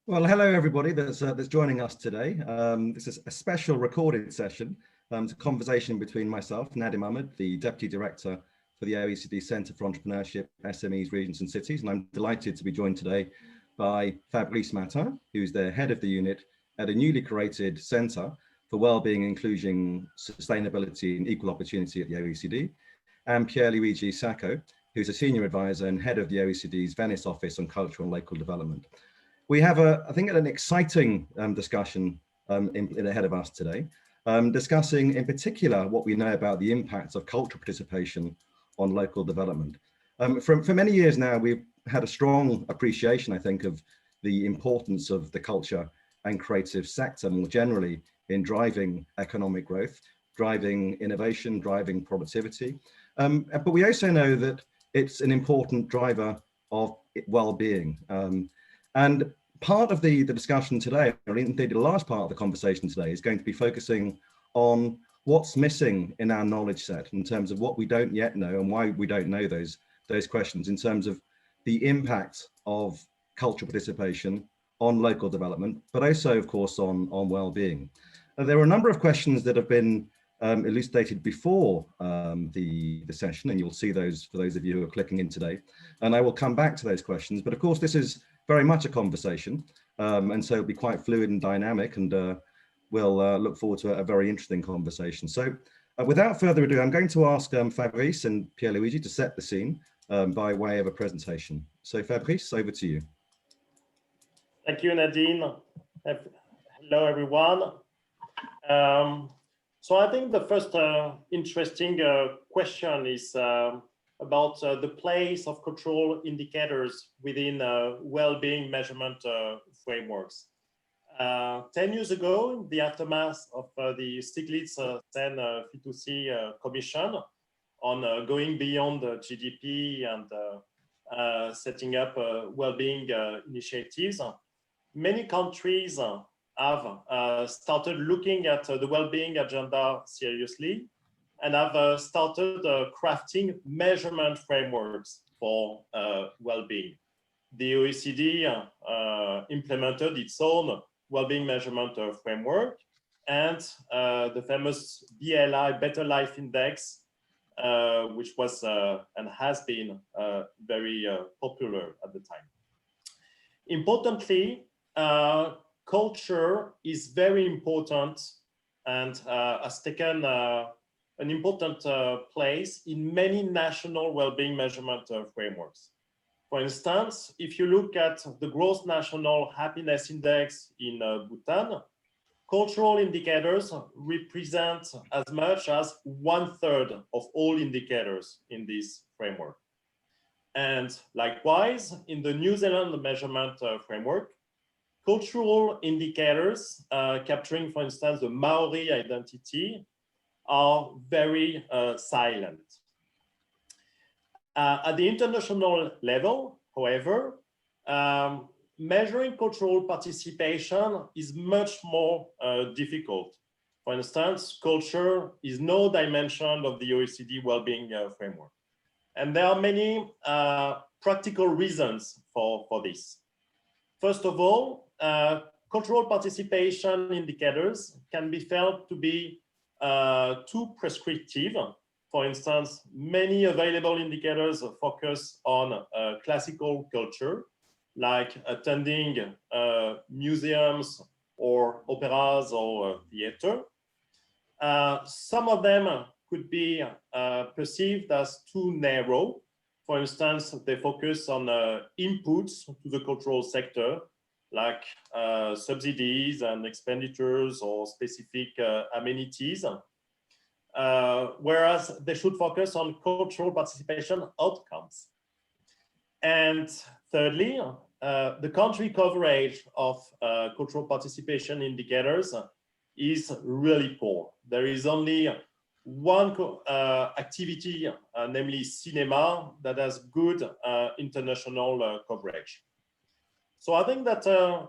Well, hello everybody that's joining us today. This is a special recorded session. It's a conversation between myself, Nadim Ahmed, the Deputy Director for the OECD Centre for Entrepreneurship, SMEs, Regions and Cities. And I'm delighted to be joined today by Fabrice Martin, who's the head of the unit at a newly created Centre for Wellbeing, Inclusion, Sustainability and Equal Opportunity at the OECD, and Pierluigi Sacco, who's a Senior Advisor and Head of the OECD's Venice Office on Cultural and Local Development. We have, I think, an exciting discussion ahead of us today, discussing in particular what we know about the impacts of cultural participation on local development. For many years now, we've had a strong appreciation, I think, of the importance of the culture and creative sector more generally in driving economic growth, driving innovation, driving productivity. But we also know that it's an important driver of well-being. And part of the discussion today, or indeed a large part of the conversation today, is going to be focusing on what's missing in our knowledge set in terms of what we don't yet know and why we don't know those questions in terms of the impact of cultural participation on local development, but also, of course, on well-being. There are a number of questions that have been elucidated before the session, and you'll see those for those of you who are clicking in today. And I will come back to those questions, but of course, this is very much a conversation, and so it'll be quite fluid and dynamic, and we'll look forward to a very interesting conversation. So without further ado, I'm going to ask Fabrice and Pierluigi to set the scene by way of a presentation. So Fabrice, over to you. Thank you, Nadine. Hello, everyone. So I think the first interesting question is about the place of cultural indicators within well-being measurement frameworks. 10 years ago, in the aftermath of the Stiglitz-Sen Fitoussi Commission on going beyond GDP and setting up well-being initiatives, many countries have started looking at the well-being agenda seriously and have started crafting measurement frameworks for well-being. The OECD implemented its own well-being measurement framework, and the famous BLI, Better Life Index, which was and has been very popular at the time. Importantly, culture is very important and has taken an important place in many national well-being measurement frameworks. For instance, if you look at the Gross National Happiness Index in Bhutan, cultural indicators represent as much as 1/3 of all indicators in this framework. And likewise, in the New Zealand measurement framework, cultural indicators capturing, for instance, the Maori identity are very silent. At the international level, however, measuring cultural participation is much more difficult. For instance, culture is no dimension of the OECD well-being framework. And there are many practical reasons for this. First of all, cultural participation indicators can be felt to be too prescriptive. For instance, many available indicators focus on classical culture, like attending museums or operas or theater. Some of them could be perceived as too narrow. For instance, they focus on inputs to the cultural sector, like subsidies and expenditures or specific amenities, whereas they should focus on cultural participation outcomes. And thirdly, the country coverage of cultural participation indicators is really poor. There is only one activity, namely cinema, that has good international coverage. So I think that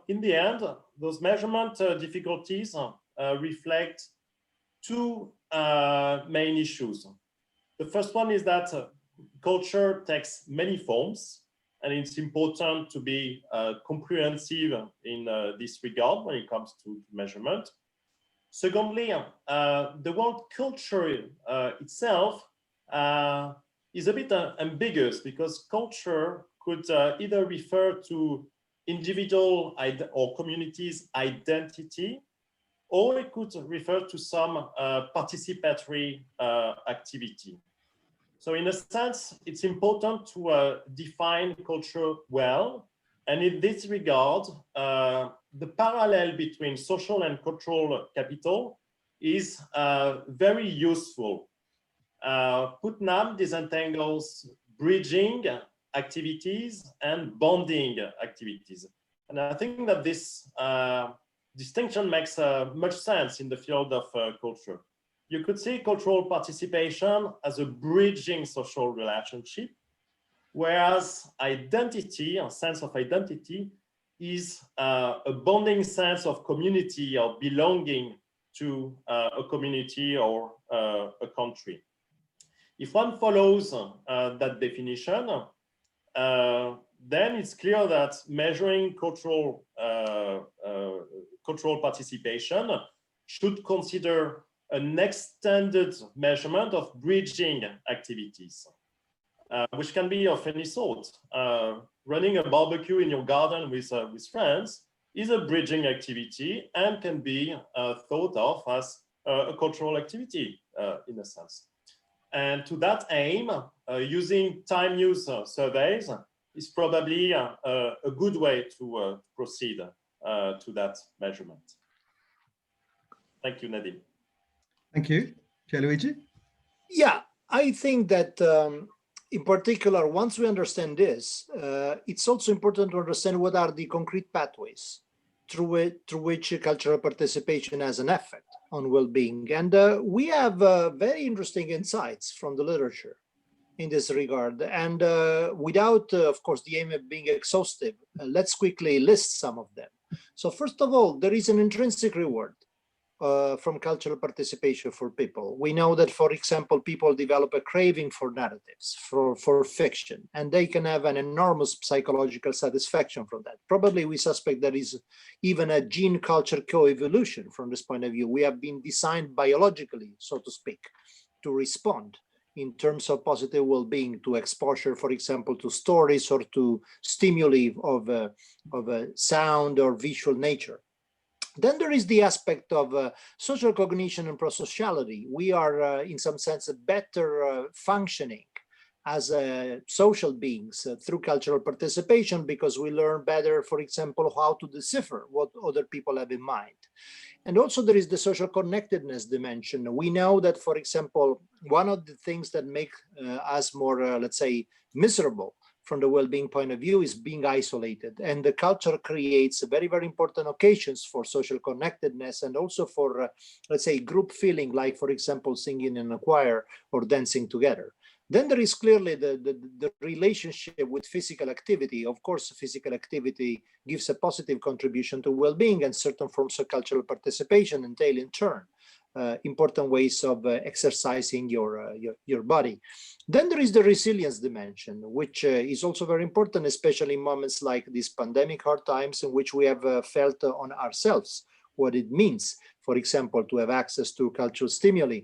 in the end, those measurement difficulties reflect two main issues. The first one is that culture takes many forms. and it's important to be comprehensive in this regard when it comes to measurement. Secondly, the word culture itself is a bit ambiguous, because culture could either refer to individual or community's identity, or it could refer to some participatory activity. So in a sense, it's important to define culture well. And in this regard, the parallel between social and cultural capital is very useful. Putnam disentangles bridging activities and bonding activities. And I think that this distinction makes much sense in the field of culture. You could see cultural participation as a bridging social relationship, whereas identity, a sense of identity, is a bonding sense of community or belonging to a community or a country. If one follows that definition, then it's clear that measuring cultural participation should consider an extended measurement of bridging activities, which can be of any sort. Running a barbecue in your garden with friends is a bridging activity and can be thought of as a cultural activity in a sense. And to that aim, using time use surveys is probably a good way to proceed to that measurement. Thank you, Nadim. Thank you. Pierluigi? Yeah, I think that in particular, once we understand this, it's also important to understand what are the concrete pathways through which cultural participation has an effect on well-being. And we have very interesting insights from the literature in this regard. And without, of course, the aim of being exhaustive, let's quickly list some of them. So first of all, there is an intrinsic reward from cultural participation for people. We know that, for example, people develop a craving for narratives, for fiction, and they can have an enormous psychological satisfaction from that. Probably we suspect there is even a gene-culture co-evolution from this point of view. We have been designed biologically, so to speak, to respond in terms of positive well-being to exposure, for example, to stories or to stimuli of a sound or visual nature. Then there is the aspect of social cognition and prosociality. We are, in some sense, better functioning as social beings through cultural participation, because we learn better, for example, how to decipher what other people have in mind. And also there is the social connectedness dimension. We know that, for example, one of the things that make us more, let's say, miserable from the well-being point of view is being isolated. And the culture creates very, very important occasions for social connectedness and also for, let's say, group feeling, like, for example, singing in a choir or dancing together. Then there is clearly the relationship with physical activity. Of course, physical activity gives a positive contribution to well-being, and certain forms of cultural participation entail in turn important ways of exercising your body. Then there is the resilience dimension, which is also very important, especially in moments like these pandemic hard times, in which we have felt on ourselves what it means, for example, to have access to cultural stimuli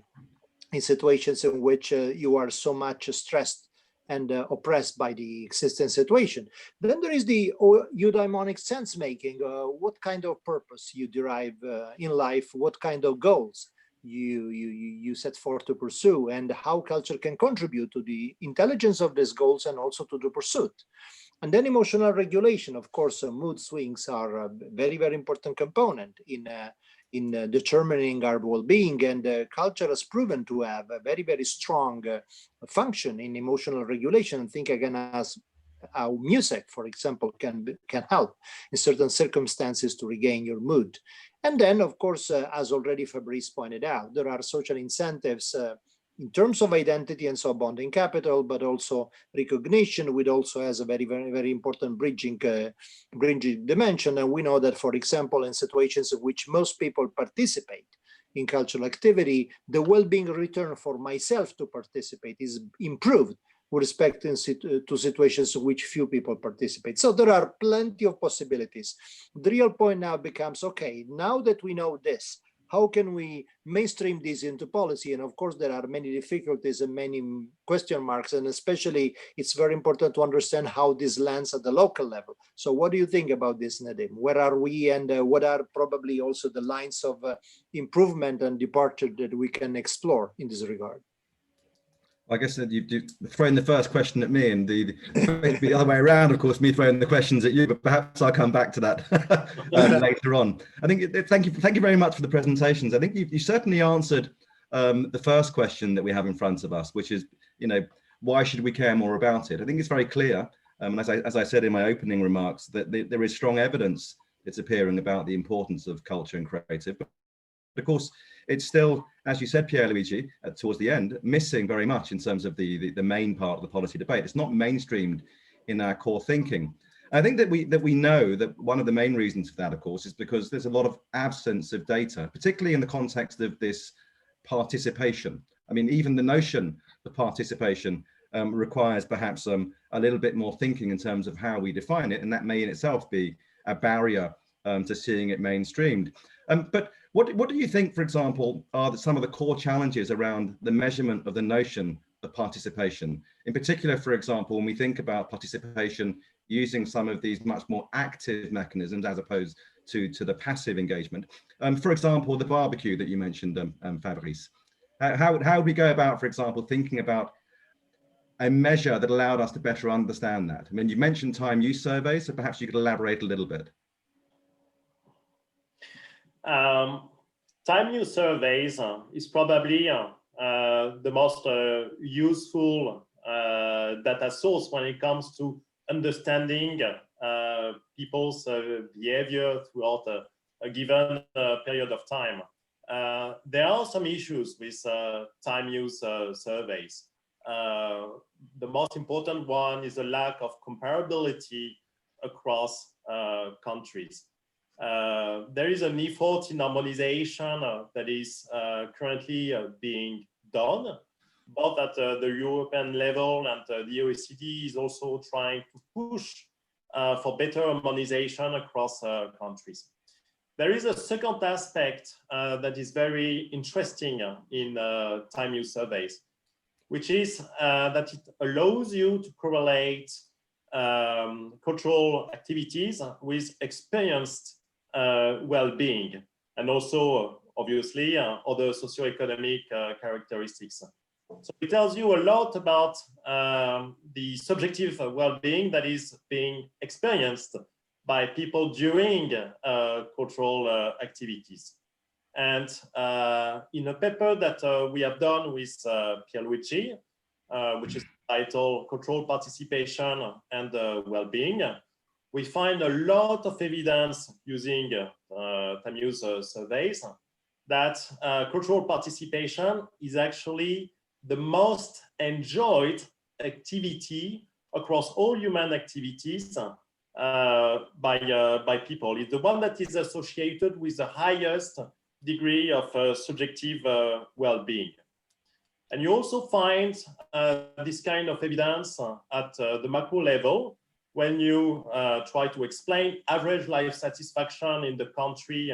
in situations in which you are so much stressed and oppressed by the existing situation. Then there is the eudaimonic sense making, what kind of purpose you derive in life, what kind of goals you set forth to pursue, and how culture can contribute to the intelligence of these goals and also to the pursuit. And then emotional regulation. Of course, mood swings are a very, very important component in determining our well-being, and culture has proven to have a very, very strong function in emotional regulation. Think again as how music, for example, can help in certain circumstances to regain your mood. And then, of course, as already Fabrice pointed out, there are social incentives in terms of identity and so bonding capital, but also recognition, which also has a very, very, very important bridging dimension. And we know that, for example, in situations in which most people participate in cultural activity, the well-being return for myself to participate is improved with respect to situations in which few people participate. So there are plenty of possibilities. The real point now becomes, okay, now that we know this, how can we mainstream this into policy? And of course, there are many difficulties and many question marks, and especially it's very important to understand how this lands at the local level. So what do you think about this, Nadim? Where are we, and what are probably also the lines of improvement and departure that we can explore in this regard? I guess that you've thrown the first question at me, and the other way around, of course, me throwing the questions at you, but perhaps I'll come back to that later on. I think, thank you very much for the presentations. I think you certainly answered the first question that we have in front of us, which is, why should we care more about it? I think it's very clear, and as I said in my opening remarks, that there is strong evidence that's appearing about the importance of culture and creative. But of course, it's still, as you said, Pierluigi, towards the end, missing very much in terms of the main part of the policy debate. It's not mainstreamed in our core thinking. I think that we know that one of the main reasons for that, of course, is because there's a lot of absence of data, particularly in the context of this participation. I mean, even the notion of participation requires perhaps a little bit more thinking in terms of how we define it, and that may in itself be a barrier to seeing it mainstreamed. But what do you think, for example, are some of the core challenges around the measurement of the notion of participation? In particular, for example, when we think about participation using some of these much more active mechanisms as opposed to the passive engagement. For example, the barbecue that you mentioned, Fabrice. How would we go about, for example, thinking about a measure that allowed us to better understand that? I mean, you mentioned time use surveys, so perhaps you could elaborate a little bit. Time use surveys is probably the most useful data source when it comes to understanding people's behavior throughout a given period of time. There are some issues with time use surveys. The most important one is the lack of comparability across countries. There is an effort in harmonization that is currently being done, both at the European level, and the OECD is also trying to push for better harmonization across countries. There is a second aspect that is very interesting in time use surveys, which is that it allows you to correlate cultural activities with experienced well-being, and also obviously other socioeconomic characteristics. So it tells you a lot about the subjective well-being that is being experienced by people during cultural activities. And in a paper that we have done with Pierluigi, which is titled Cultural Participation and Well-being, we find a lot of evidence using time use surveys that cultural participation is actually the most enjoyed activity across all human activities by people. It's the one that is associated with the highest degree of subjective well-being. And you also find this kind of evidence at the macro level when you try to explain average life satisfaction in the country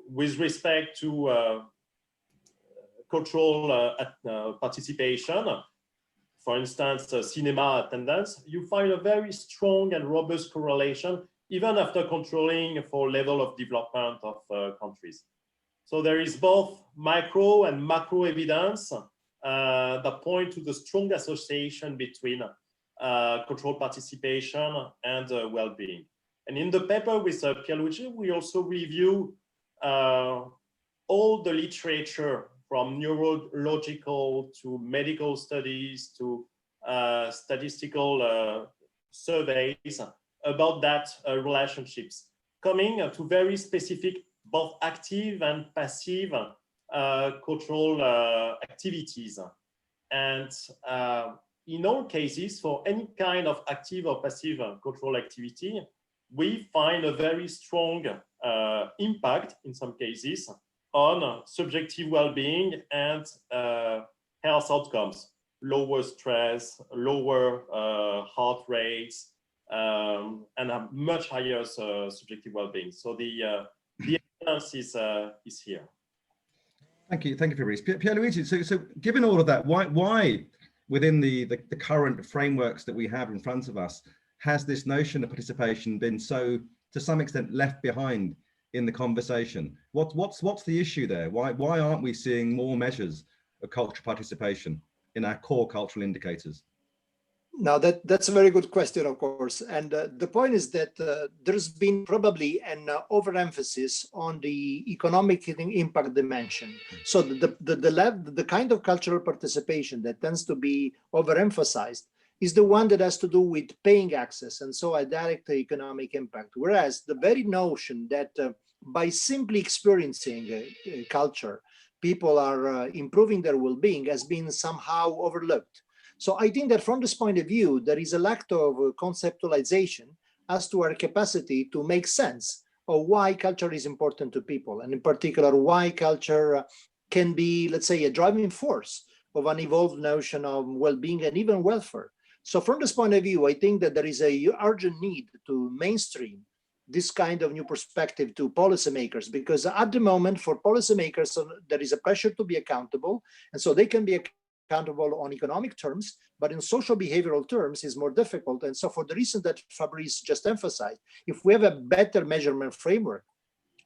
with respect to cultural participation. For instance, cinema attendance, you find a very strong and robust correlation even after controlling for level of development of countries. So there is both micro and macro evidence that point to the strong association between cultural participation and well-being. And in the paper with Pierluigi, we also review all the literature from neurological to medical studies to statistical surveys about that relationships, coming to very specific both active and passive cultural activities. And in all cases, for any kind of active or passive cultural activity, we find a very strong impact in some cases on subjective well-being and health outcomes. lower stress, lower heart rates, and a much higher subjective well-being. So the evidence is here. Thank you, Fabrice. Pierluigi, so given all of that, why within the current frameworks that we have in front of us, has this notion of participation been so, to some extent, left behind in the conversation? What's the issue there? Why aren't we seeing more measures of cultural participation in our core cultural indicators? Now that's a very good question, of course. And the point is that there's been probably an overemphasis on the economic impact dimension. So the kind of cultural participation that tends to be overemphasized is the one that has to do with paying access, and so a direct economic impact. Whereas the very notion that by simply experiencing culture, people are improving their well-being has been somehow overlooked. So I think that from this point of view, there is a lack of conceptualization as to our capacity to make sense of why culture is important to people, and in particular, why culture can be, let's say, a driving force of an evolved notion of well-being and even welfare. So from this point of view, I think that there is a urgent need to mainstream this kind of new perspective to policymakers, because at the moment for policymakers, there is a pressure to be accountable, and so they can be accountable on economic terms, but in social behavioral terms is more difficult. And so for the reason that Fabrice just emphasized, if we have a better measurement framework,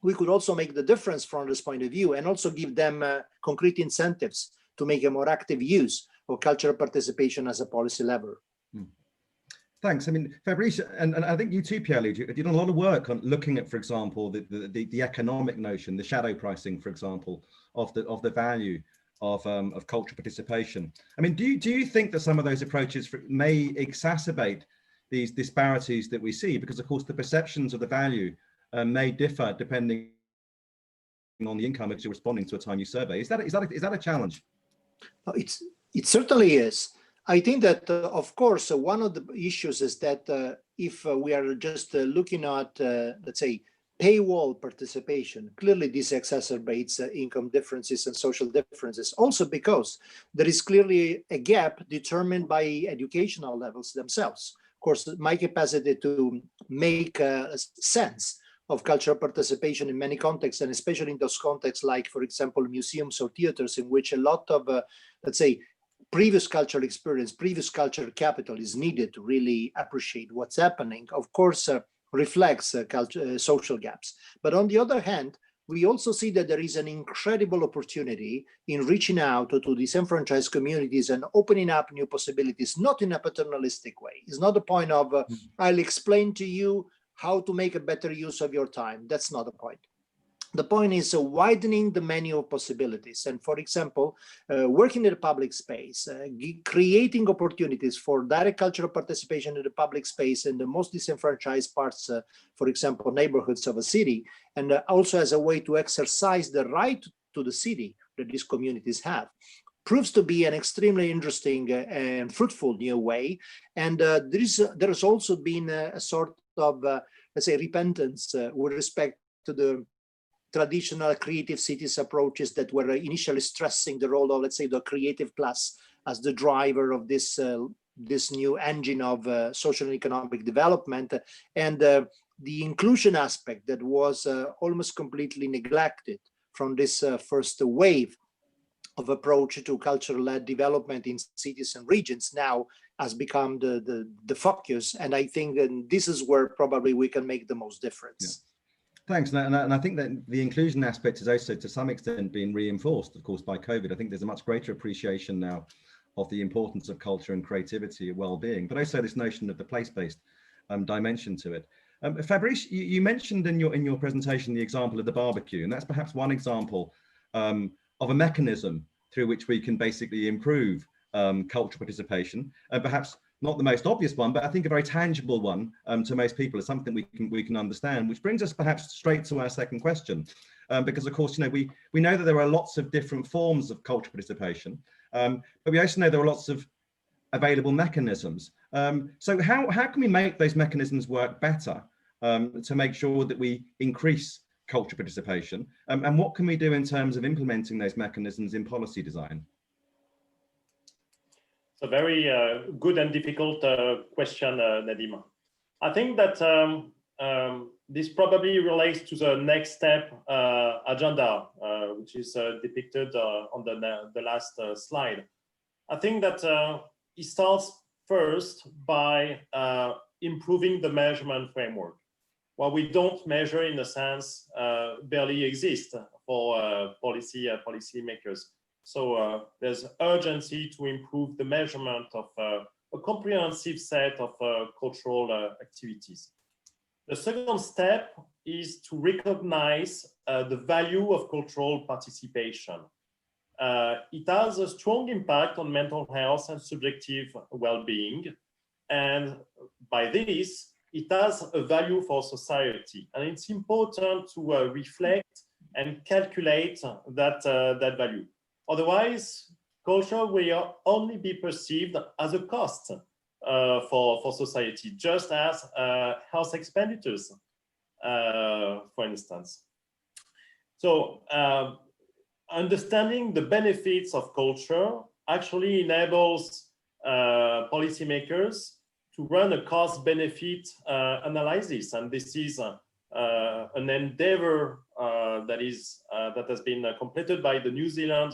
we could also make the difference from this point of view, and also give them concrete incentives to make a more active use of cultural participation as a policy lever. Thanks. I mean, Fabrice, and I think you too, Pierluigi, you did a lot of work on looking at, for example, the economic notion, the shadow pricing, for example, of the value of cultural participation. I mean, do you think that some of those approaches may exacerbate these disparities that we see? Because of course the perceptions of the value may differ depending on the income as you're responding to a time use survey. Is that a challenge? It certainly is. I think that of course one of the issues is that if we are just looking at let's say paywall participation, clearly this exacerbates income differences and social differences, also because there is clearly a gap determined by educational levels themselves. Of course, my capacity to make sense of cultural participation in many contexts, and especially in those contexts like, for example, museums or theaters, in which a lot of, let's say, previous cultural experience, previous cultural capital is needed to really appreciate what's happening, of course, reflects social gaps. But on the other hand, we also see that there is an incredible opportunity in reaching out to disenfranchised communities and opening up new possibilities, not in a paternalistic way. It's not the point of, I'll explain to you how to make a better use of your time. That's not the point. The point is widening the menu of possibilities. And for example, working in the public space, creating opportunities for direct cultural participation in the public space in the most disenfranchised parts, for example, neighborhoods of a city, and also as a way to exercise the right to the city that these communities have, proves to be an extremely interesting and fruitful new way. And there has also been a sort of, let's say, repentance with respect to the traditional creative cities approaches that were initially stressing the role of, let's say, the creative class as the driver of this new engine of social and economic development, and the inclusion aspect that was almost completely neglected from this first wave of approach to cultural-led development in cities and regions now has become the focus. And I think that this is where probably we can make the most difference. Yeah. Thanks, and I think that the inclusion aspect is also to some extent being reinforced, of course, by COVID. I think there's a much greater appreciation now of the importance of culture and creativity and well-being, but also this notion of the place-based dimension to it. Fabrice, you mentioned in your presentation the example of the barbecue, and that's perhaps one example of a mechanism through which we can basically improve cultural participation, and perhaps not the most obvious one, but I think a very tangible one to most people, is something we can understand, which brings us perhaps straight to our second question. Because of course, we know that there are lots of different forms of cultural participation, but we also know there are lots of available mechanisms. So how can we make those mechanisms work better to make sure that we increase cultural participation? And what can we do in terms of implementing those mechanisms in policy design? It's a very good and difficult question, Nadim. I think that this probably relates to the next step agenda, which is depicted on the last slide. I think that it starts first by improving the measurement framework. What we don't measure, in a sense, barely exists for policy makers. So there's urgency to improve the measurement of a comprehensive set of cultural activities. The second step is to recognize the value of cultural participation. It has a strong impact on mental health and subjective well-being. And by this, it has a value for society. And it's important to reflect and calculate that value. Otherwise, culture will only be perceived as a cost for society, just as health expenditures, for instance. So understanding the benefits of culture actually enables policymakers to run a cost-benefit analysis, and this is an endeavor that has been completed by the New Zealand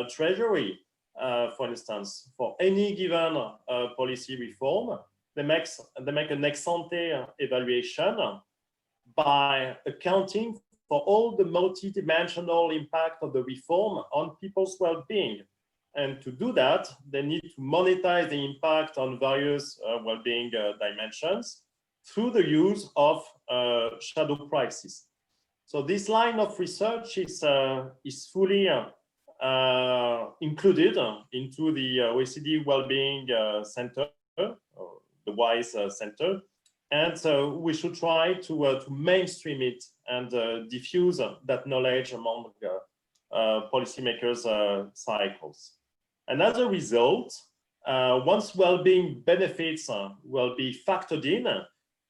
Treasury. For instance, for any given policy reform, they make an ex-ante evaluation by accounting for all the multi-dimensional impact of the reform on people's well-being. And to do that, they need to monetize the impact on various well-being dimensions through the use of shadow prices. So this line of research is fully included into the OECD Wellbeing Center, the WISE Center, and so we should try to mainstream it and diffuse that knowledge among policymakers' cycles. And as a result, once well-being benefits will be factored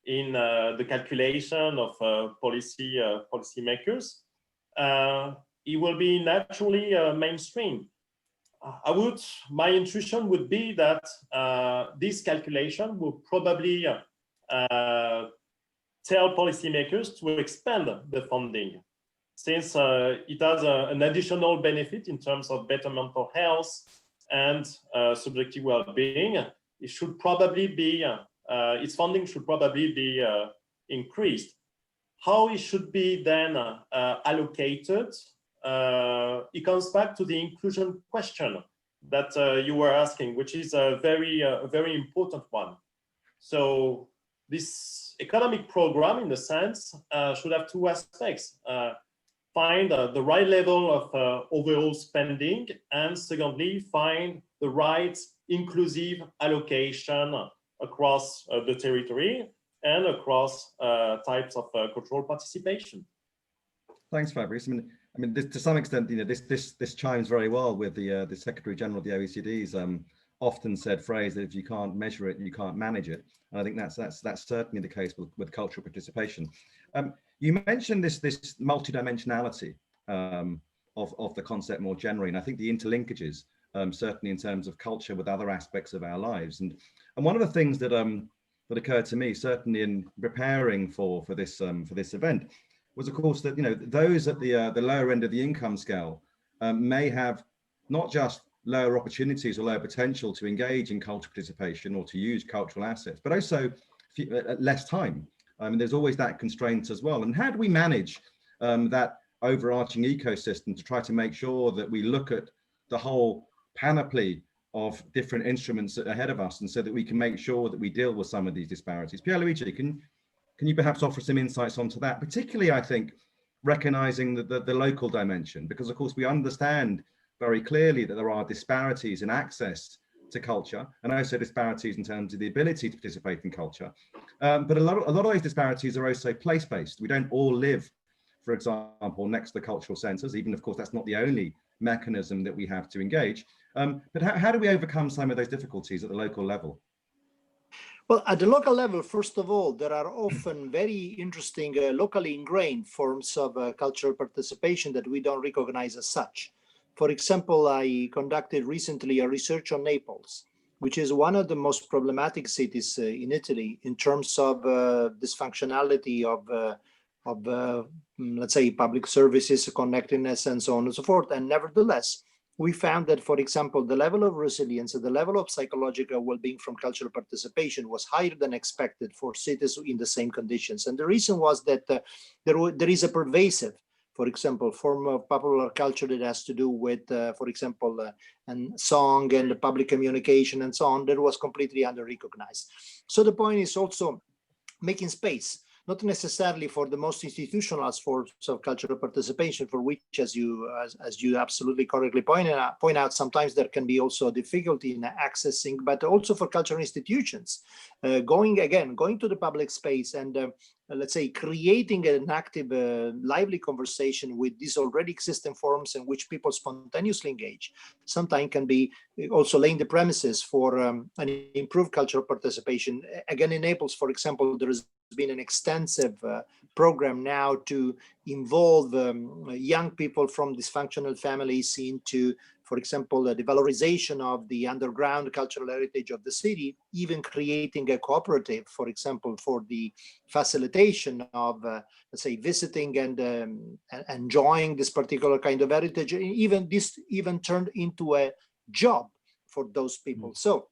in the calculation of policymakers, it will be naturally mainstream. My intuition would be that this calculation will probably tell policymakers to expand the funding, since it has an additional benefit in terms of better mental health and subjective well-being. It should probably be, its funding should probably be increased. How it should be then allocated, it comes back to the inclusion question that you were asking, which is a very important one. So this economic program, in a sense, should have two aspects. Find the right level of overall spending, and secondly, find the right inclusive allocation across the territory and across types of cultural participation. Thanks, Fabrice. I mean, to some extent, this chimes very well with the Secretary General of the OECD's often said phrase that if you can't measure it, you can't manage it. And I think that's certainly the case with cultural participation. You mentioned this multidimensionality of the concept more generally, and I think the interlinkages, certainly in terms of culture with other aspects of our lives. And one of the things that occurred to me, certainly in preparing for this event, was of course that those at the lower end of the income scale may have not just lower opportunities or lower potential to engage in cultural participation or to use cultural assets, but also less time. I mean, there's always that constraint as well. And how do we manage that overarching ecosystem to try to make sure that we look at the whole panoply of different instruments ahead of us, and so that we can make sure that we deal with some of these disparities? Pierluigi, can you perhaps offer some insights onto that, particularly, I think, recognizing the local dimension, because of course we understand very clearly that there are disparities in access to culture, and also disparities in terms of the ability to participate in culture. But a lot of those disparities are also place-based. We don't all live, for example, next to the cultural centres, even of course that's not the only mechanism that we have to engage. But how do we overcome some of those difficulties at the local level? Well, at the local level, first of all, there are often very interesting locally ingrained forms of cultural participation that we don't recognize as such. For example, I conducted recently a research on Naples, which is one of the most problematic cities in Italy in terms of dysfunctionality of let's say, public services, connectedness, and so on and so forth. And nevertheless, we found that, for example, the level of resilience, the level of psychological well-being from cultural participation was higher than expected for cities in the same conditions. And the reason was that there is a pervasive, for example, form of popular culture that has to do with, for example, and song and public communication and so on, that was completely under-recognized. So the point is also making space, not necessarily for the most institutional forms of cultural participation, for which, as you absolutely correctly point out, sometimes there can be also difficulty in accessing, but also for cultural institutions, going to the public space and let's say, creating an active, lively conversation with these already existing forums in which people spontaneously engage, sometimes can be also laying the premises for an improved cultural participation. Again, enables, for example, there has been an extensive program now to involve young people from dysfunctional families into, for example, the valorization of the underground cultural heritage of the city, even creating a cooperative, for example, for the facilitation of, let's say, visiting and enjoying this particular kind of heritage. This even turned into a job for those people. So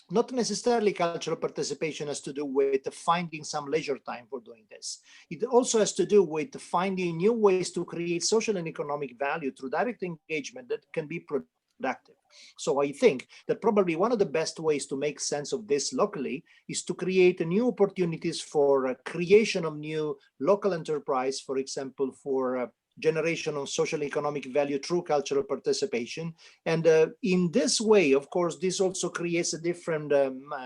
not necessarily cultural participation has to do with finding some leisure time for doing this. It also has to do with finding new ways to create social and economic value through direct engagement that can be productive. So I think that probably one of the best ways to make sense of this locally is to create new opportunities for creation of new local enterprise, for example, for generation of social economic value through cultural participation. And in this way, of course, this also creates a different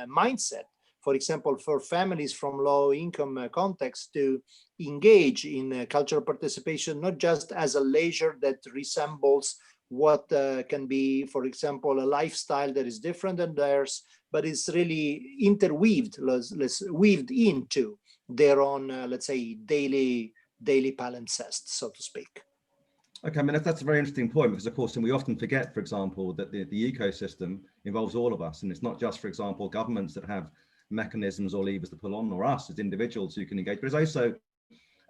mindset, for example, for families from low income context to engage in cultural participation, not just as a leisure that resembles what can be, for example, a lifestyle that is different than theirs, but is really interweaved, weaved into their own, let's say, daily palimpsest, so to speak. Okay, I mean, that's a very interesting point, because of course, and we often forget, for example, that the ecosystem involves all of us. And it's not just, for example, governments that have mechanisms or levers to pull on, or us as individuals who can engage, but there's also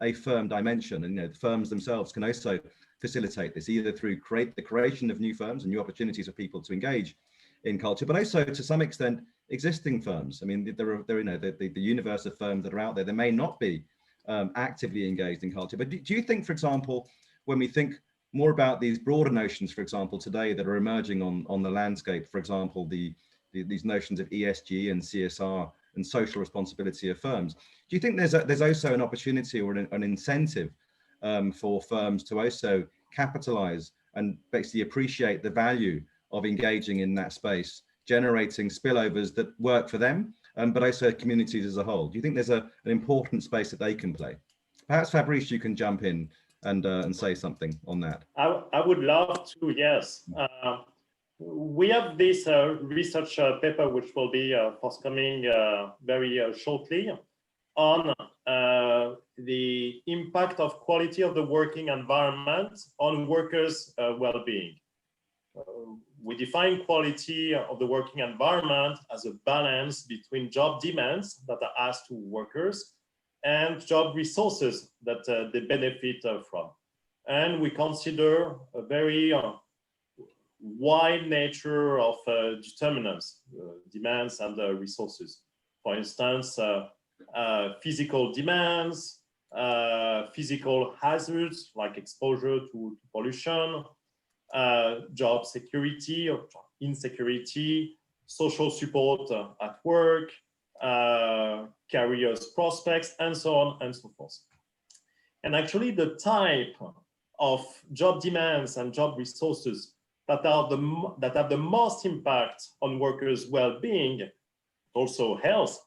a firm dimension. And, the firms themselves can also facilitate this, either through the creation of new firms and new opportunities for people to engage in culture, but also to some extent, existing firms. I mean, there are the universe of firms that are out there, they may not be actively engaged in culture. But do you think, for example, when we think more about these broader notions, for example, today that are emerging on the landscape, for example, these notions of ESG and CSR and social responsibility of firms, do you think there's also an opportunity or an incentive for firms to also capitalize and basically appreciate the value of engaging in that space, generating spillovers that work for them, but also communities as a whole? Do you think there's an important space that they can play? Perhaps Fabrice, you can jump in and say something on that. I would love to, yes. We have this research paper, which will be forthcoming very shortly, on the impact of quality of the working environment on workers' well-being. We define quality of the working environment as a balance between job demands that are asked to workers and job resources that they benefit from. And we consider a very wide nature of determinants, demands and resources. For instance, physical demands, physical hazards like exposure to pollution, job security or insecurity, social support at work, careers prospects, and so on and so forth. And actually, the type of job demands and job resources that have the most impact on workers' well-being, also health,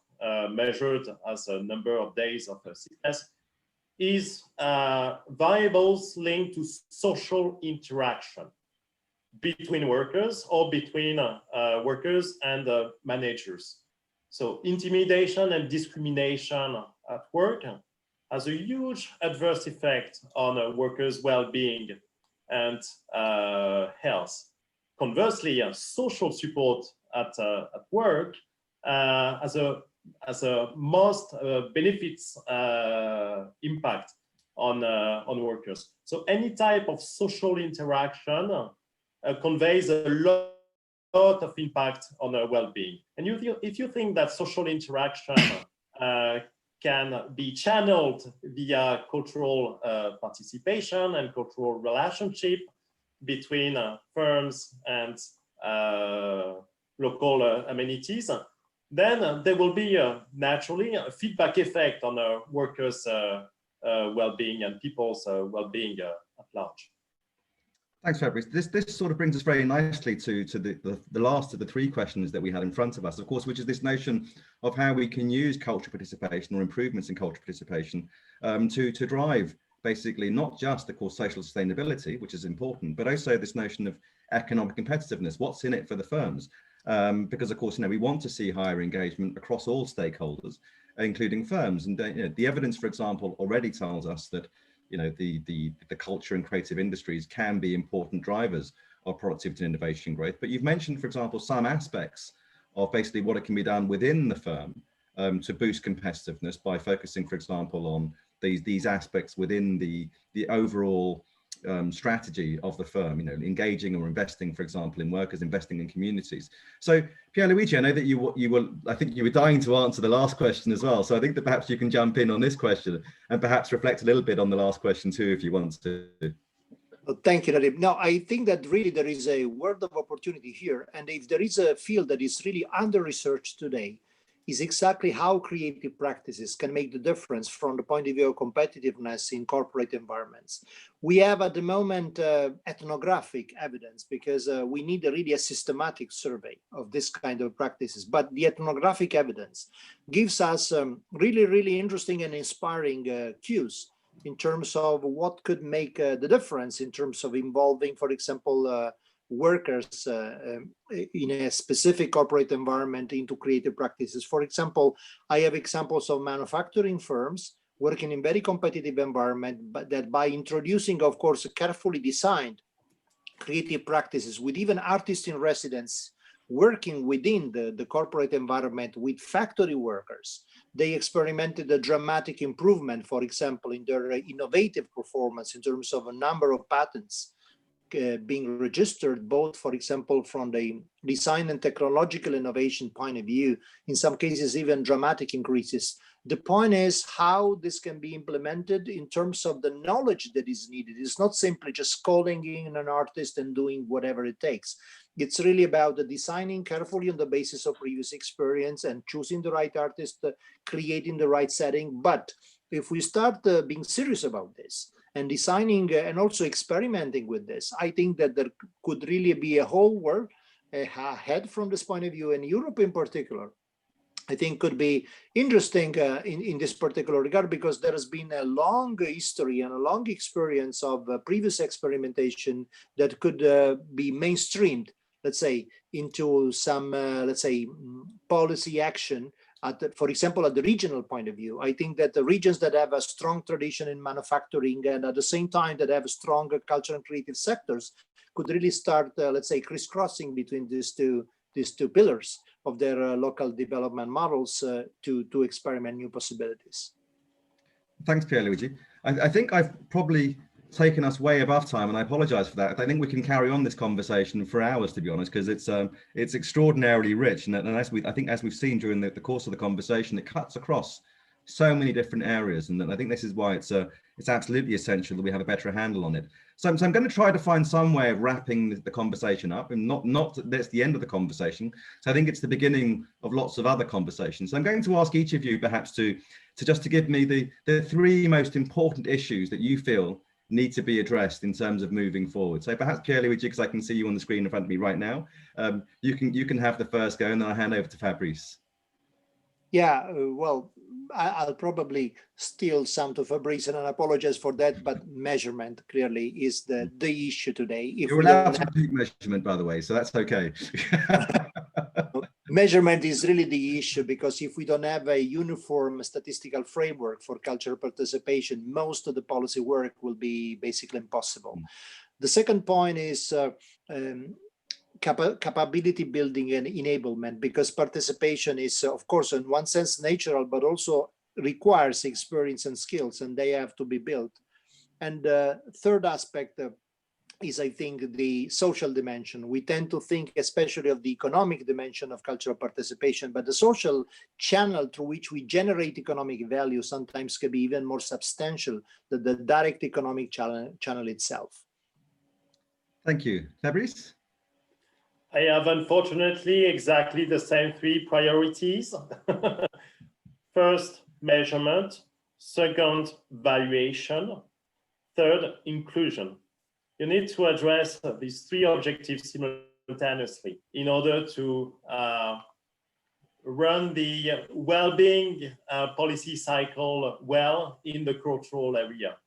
measured as a number of days of sickness, is variables linked to social interaction between workers or between workers and managers. So intimidation and discrimination at work has a huge adverse effect on workers' well-being and health. Conversely, social support at work as a most benefits impact on workers. So any type of social interaction conveys a lot of impact on well-being. And if you think that social interaction can be channeled via cultural participation and cultural relationship between firms and local amenities, then there will be naturally a feedback effect on workers' well-being and people's well-being at large. Thanks, Fabrice. This sort of brings us very nicely to the last of the three questions that we had in front of us, of course, which is this notion of how we can use cultural participation or improvements in cultural participation to drive basically not just, of course, social sustainability, which is important, but also this notion of economic competitiveness. What's in it for the firms? Because, of course, we want to see higher engagement across all stakeholders, including firms. And the evidence, for example, already tells us that the culture and creative industries can be important drivers of productivity and innovation growth. But you've mentioned, for example, some aspects of basically what it can be done within the firm to boost competitiveness by focusing, for example, on these aspects within the overall strategy of the firm, engaging or investing, for example, in workers, investing in communities. So Pierluigi, I know that I think you were dying to answer the last question as well. So I think that perhaps you can jump in on this question and perhaps reflect a little bit on the last question too, if you want to. Well, thank you, Nadim. Now, I think that really there is a world of opportunity here. And if there is a field that is really under-researched today, is exactly how creative practices can make the difference from the point of view of competitiveness in corporate environments. We have at the moment ethnographic evidence because we need really a systematic survey of this kind of practices. But the ethnographic evidence gives us really, really interesting and inspiring cues in terms of what could make the difference in terms of involving, for example, workers in a specific corporate environment into creative practices. For example, I have examples of manufacturing firms working in very competitive environment, but that by introducing, of course, carefully designed creative practices with even artists in residence working within the corporate environment with factory workers, they experimented a dramatic improvement, for example, in their innovative performance in terms of a number of patents being registered, both, for example, from the design and technological innovation point of view, in some cases, even dramatic increases. The point is how this can be implemented in terms of the knowledge that is needed. It's not simply just calling in an artist and doing whatever it takes. It's really about the designing carefully on the basis of previous experience and choosing the right artist, creating the right setting. But if we start being serious about this, and designing and also experimenting with this, I think that there could really be a whole world ahead from this point of view, and Europe in particular, I think could be interesting in this particular regard, because there has been a long history and a long experience of previous experimentation that could be mainstreamed, let's say, into some, let's say, policy action. For example, at the regional point of view, I think that the regions that have a strong tradition in manufacturing and at the same time that have stronger cultural and creative sectors could really start, let's say, crisscrossing between these two pillars of their local development models to experiment new possibilities. Thanks, Pierluigi. I think I've probably taken us way above time, and I apologize for that. I think we can carry on this conversation for hours, to be honest, because it's extraordinarily rich, and as we've seen during the course of the conversation, it cuts across so many different areas, and I think this is why it's absolutely essential that we have a better handle on it. So I'm going to try to find some way of wrapping the conversation up, and not that's the end of the conversation. So I think it's the beginning of lots of other conversations. So I'm going to ask each of you perhaps to give me the three most important issues that you feel need to be addressed in terms of moving forward. So perhaps Pierluigi, because I can see you on the screen in front of me right now, you can have the first go, and then I'll hand over to Fabrice. Yeah, well, I'll probably steal some to Fabrice, and I apologize for that, but measurement clearly is the issue today. If you're allowed to do measurement, by the way, so that's okay. Measurement is really the issue, because if we don't have a uniform statistical framework for cultural participation, most of the policy work will be basically impossible. The second point is capability building and enablement, because participation is, of course, in one sense natural, but also requires experience and skills, and they have to be built. And the third aspect is, I think, the social dimension. We tend to think especially of the economic dimension of cultural participation, but the social channel through which we generate economic value sometimes can be even more substantial than the direct economic channel itself. Thank you. Fabrice? I have, unfortunately, exactly the same three priorities. First, measurement. Second, valuation. Third, inclusion. You need to address these three objectives simultaneously in order to run the well-being policy cycle well in the cultural area.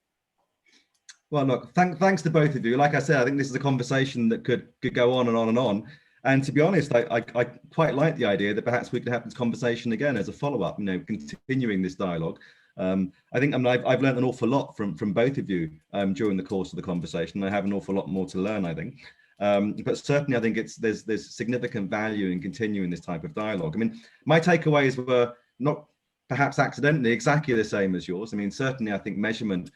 Well, look, thanks to both of you. Like I said, I think this is a conversation that could go on and on and on. And to be honest, I quite like the idea that perhaps we could have this conversation again as a follow-up, continuing this dialogue. I think I've learned an awful lot from both of you during the course of the conversation. I have an awful lot more to learn, I think. But certainly, I think there's significant value in continuing this type of dialogue. I mean, my takeaways were not perhaps accidentally exactly the same as yours. I mean, certainly, I think measurement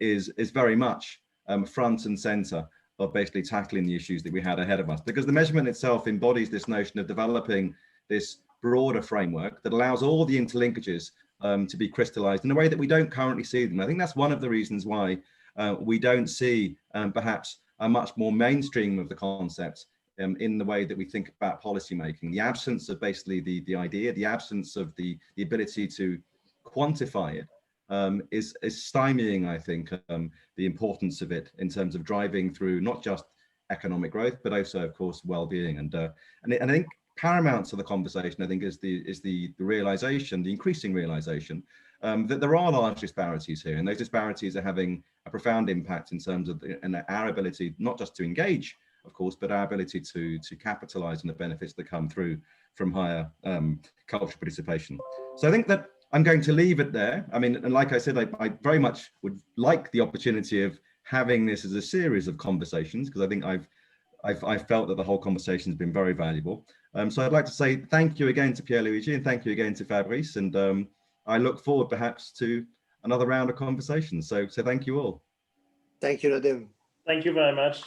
is very much front and center of basically tackling the issues that we had ahead of us, because the measurement itself embodies this notion of developing this broader framework that allows all the interlinkages to be crystallized in a way that we don't currently see them. I think that's one of the reasons why we don't see perhaps a much more mainstream of the concept in the way that we think about policy making. The absence of basically the idea, the absence of the ability to quantify it is stymieing, I think, the importance of it in terms of driving through not just economic growth, but also, of course, well-being. And I think paramount to the conversation, I think, is the realization, the increasing realization that there are large disparities here, and those disparities are having a profound impact in terms of our ability not just to engage, of course, but our ability to capitalize on the benefits that come through from higher cultural participation. So I think that I'm going to leave it there. I mean, and like I said, I very much would like the opportunity of having this as a series of conversations, because I think I've felt that the whole conversation has been very valuable. So I'd like to say thank you again to Pierluigi, and thank you again to Fabrice, and I look forward perhaps to another round of conversations. So thank you all. Thank you, Nadim. Thank you very much.